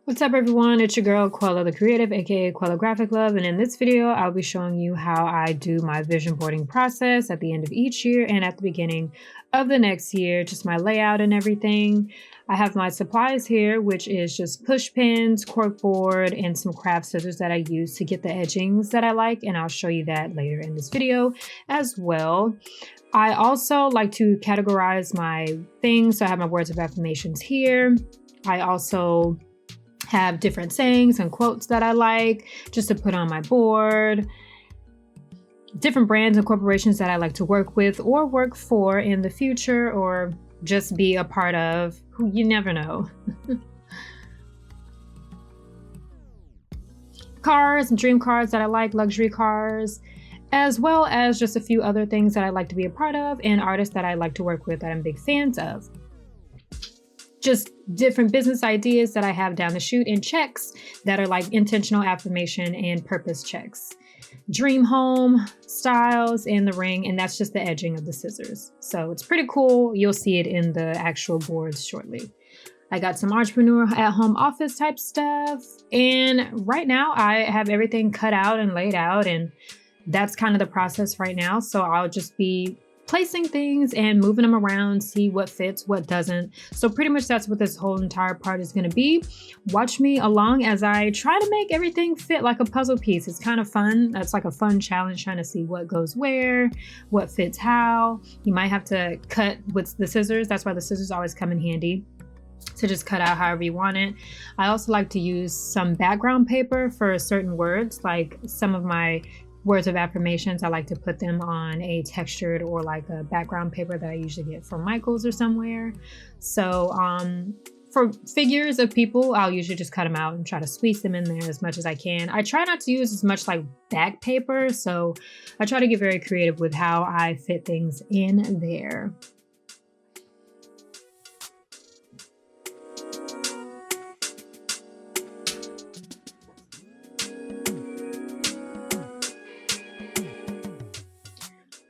What's up everyone, it's your girl Quella the Creative, aka Quella Graphic Love, and in this video I'll be showing you how I do my vision boarding process at the end of each year and at the beginning of the next year, just my layout and everything. I have my supplies here, which is just push pins, cork board, and some craft scissors that I use to get the edgings that I like, and I'll show you that later in this video as well. I also like to categorize my things, so I have my words of affirmations here. I also have different sayings and quotes that I like just to put on my board, different brands and corporations that I like to work with or work for in the future or just be a part of. You never know. Cars and dream cars that I like, luxury cars, as well as just a few other things that I like to be a part of and artists that I like to work with that I'm big fans of. Just different business ideas that I have down the chute, and checks that are like intentional affirmation and purpose checks. Dream home, styles, and the ring, and that's just the edging of the scissors. So it's pretty cool. You'll see it in the actual boards shortly. I got some entrepreneur at home office type stuff, and right now I have everything cut out and laid out, and that's kind of the process right now. So I'll just be placing things and moving them around, see what fits, what doesn't. So pretty much that's what this whole entire part is going to be. Watch me along as I try to make everything fit like a puzzle piece. It's kind of fun. That's like a fun challenge, trying to see what goes where, what fits how. You might have to cut with the scissors. That's why the scissors always come in handy, to just cut out however you want it. I also like to use some background paper for certain words, like some of my words of affirmations. I like to put them on a textured or like a background paper that I usually get from Michael's or somewhere. So for figures of people, I'll usually just cut them out and try to squeeze them in there as much as I can. I try not to use as much like back paper, so I try to get very creative with how I fit things in there.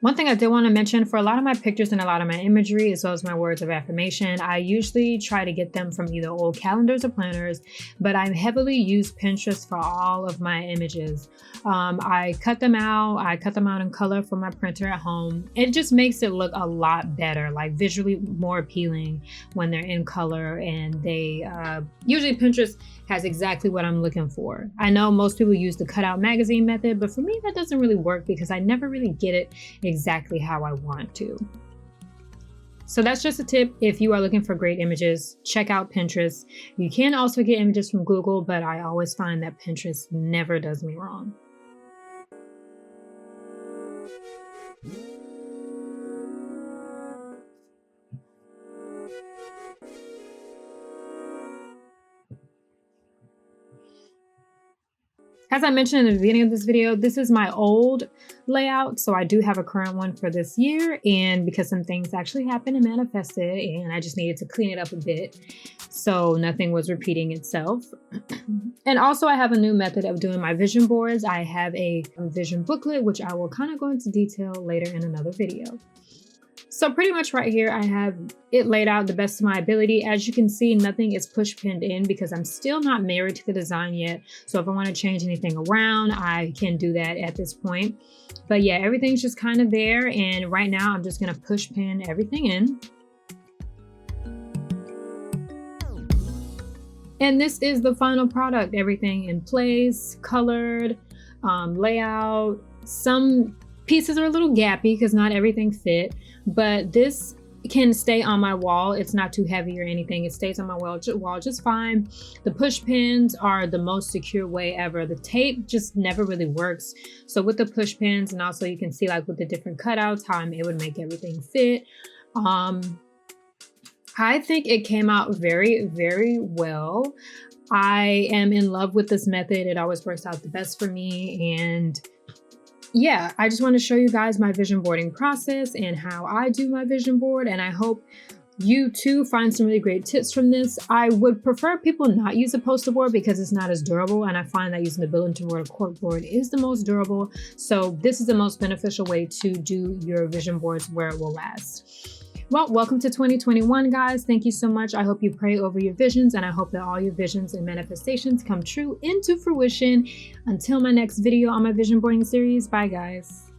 One thing I did want to mention, for a lot of my pictures and a lot of my imagery, as well as my words of affirmation, I usually try to get them from either old calendars or planners, but I heavily use Pinterest for all of my images. I cut them out in color for my printer at home. It just makes it look a lot better, like visually more appealing when they're in color, and they usually Pinterest has exactly what I'm looking for. I know most people use the cutout magazine method, but for me that doesn't really work because I never really get it exactly how I want to. So that's just a tip. If you are looking for great images, check out Pinterest. You can also get images from Google, but I always find that Pinterest never does me wrong. As I mentioned in the beginning of this video, this is my old layout, so I do have a current one for this year, and because some things actually happened and manifested, and I just needed to clean it up a bit so nothing was repeating itself. And also I have a new method of doing my vision boards. I have a vision booklet, which I will kind of go into detail later in another video. So pretty much right here, I have it laid out the best of my ability. As you can see, nothing is push pinned in because I'm still not married to the design yet. So if I want to change anything around, I can do that at this point. But yeah, everything's just kind of there. And right now I'm just going to push pin everything in. And this is the final product. Everything in place, colored, layout. Some pieces are a little gappy because not everything fit, but this can stay on my wall. It's not too heavy or anything. It stays on my wall just fine. The push pins are the most secure way ever. The tape just never really works. So with the push pins, and also you can see like with the different cutouts, how I'm able to make everything fit. I think it came out very, very well. I am in love with this method. It always works out the best for me, and yeah, I just want to show you guys my vision boarding process and how I do my vision board, and I hope you too find some really great tips from this. I would prefer people not use a poster board because it's not as durable, and I find that using the Bulletin board or cork board is the most durable. So this is the most beneficial way to do your vision boards where it will last. Well, welcome to 2021, guys. Thank you so much. I hope you pray over your visions, and I hope that all your visions and manifestations come true into fruition. Until my next video on my vision boarding series, bye, guys.